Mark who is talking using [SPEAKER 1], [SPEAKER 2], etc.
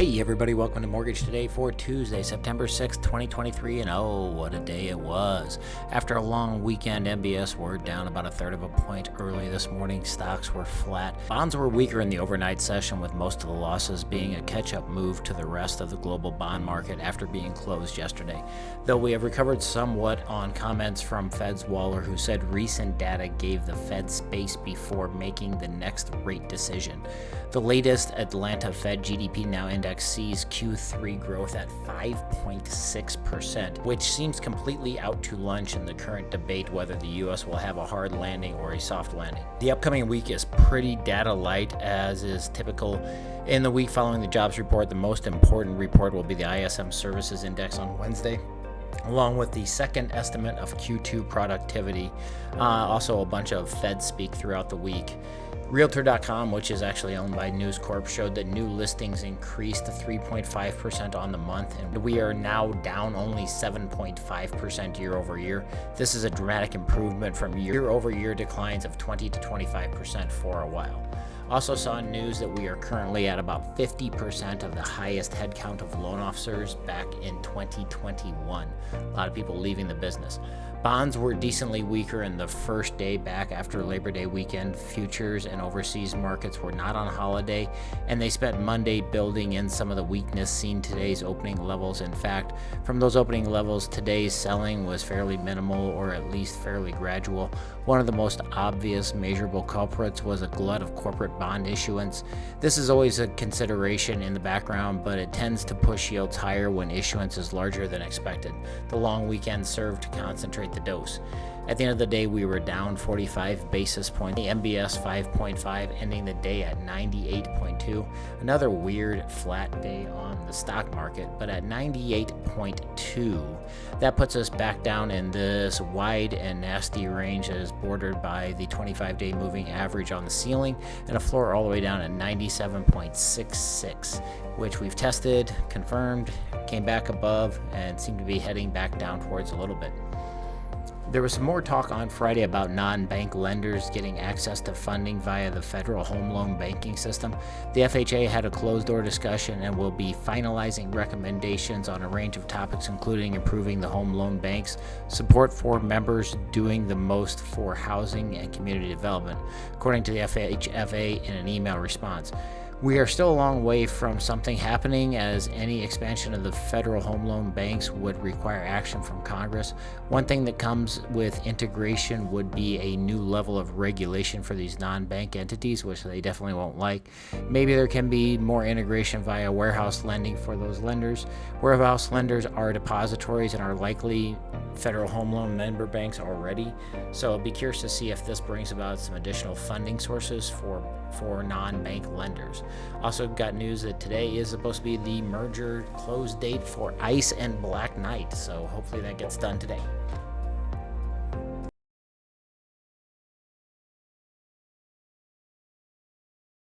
[SPEAKER 1] Hey everybody, welcome to Mortgage Today for Tuesday, September 6th, 2023, and oh, what a day it was. After a long weekend, MBS were down about 1/3 of a point early this morning. Stocks were flat. Bonds were weaker in the overnight session, with most of the losses being a catch-up move to the rest of the global bond market after being closed yesterday. Though we have recovered somewhat on comments from Fed's Waller, who said recent data gave the Fed space before making the next rate decision. The latest Atlanta Fed GDP Now index sees Q3 growth at 5.6%, which seems completely out to lunch in the current debate whether the U.S. will have a hard landing or a soft landing. The upcoming week is pretty data light, as is typical. In the week following the jobs report, the most important report will be the ISM Services Index on Wednesday, along with the second estimate of Q2 productivity. Also a bunch of Fed speak throughout the week. Realtor.com, which is actually owned by News Corp, showed that new listings increased to 3.5% on the month, and we are now down only 7.5% year over year. This is a dramatic improvement from year over year declines of 20 to 25% for a while. Also saw news that we are currently at about 50% of the highest headcount of loan officers back in 2021. A lot of people leaving the business. Bonds were decently weaker in the first day back after Labor Day weekend. Futures and overseas markets were not on holiday, and they spent Monday building in some of the weakness seen today's opening levels. In fact, from those opening levels, today's selling was fairly minimal, or at least fairly gradual. One of the most obvious measurable culprits was a glut of corporate bond issuance. This is always a consideration in the background, but it tends to push yields higher when issuance is larger than expected. The long weekend served to concentrate the dose. At the end of the day, we were down 45 basis points. The MBS 5.5, ending the day at 98.2. Another weird flat day on the stock market, but at 98.2, that puts us back down in this wide and nasty range that is bordered by the 25-day moving average on the ceiling, and a floor all the way down at 97.66, which we've tested, confirmed, came back above, and seem to be heading back down towards a little bit. There was some more talk on Friday about non-bank lenders getting access to funding via the federal home loan banking system. The FHA had a closed-door discussion and will be finalizing recommendations on a range of topics, including improving the home loan banks, support for members doing the most for housing and community development, according to the FHFA in an email response. We are still a long way from something happening, as any expansion of the federal home loan banks would require action from Congress. One thing that comes with integration would be a new level of regulation for these non-bank entities, which they definitely won't like. Maybe there can be more integration via warehouse lending for those lenders. Warehouse lenders are depositories and are likely federal home loan member banks already, so I'll be curious to see if this brings about some additional funding sources for non-bank lenders. Also got news that today is supposed to be the merger close date for ICE and Black Knight, so hopefully that gets done today.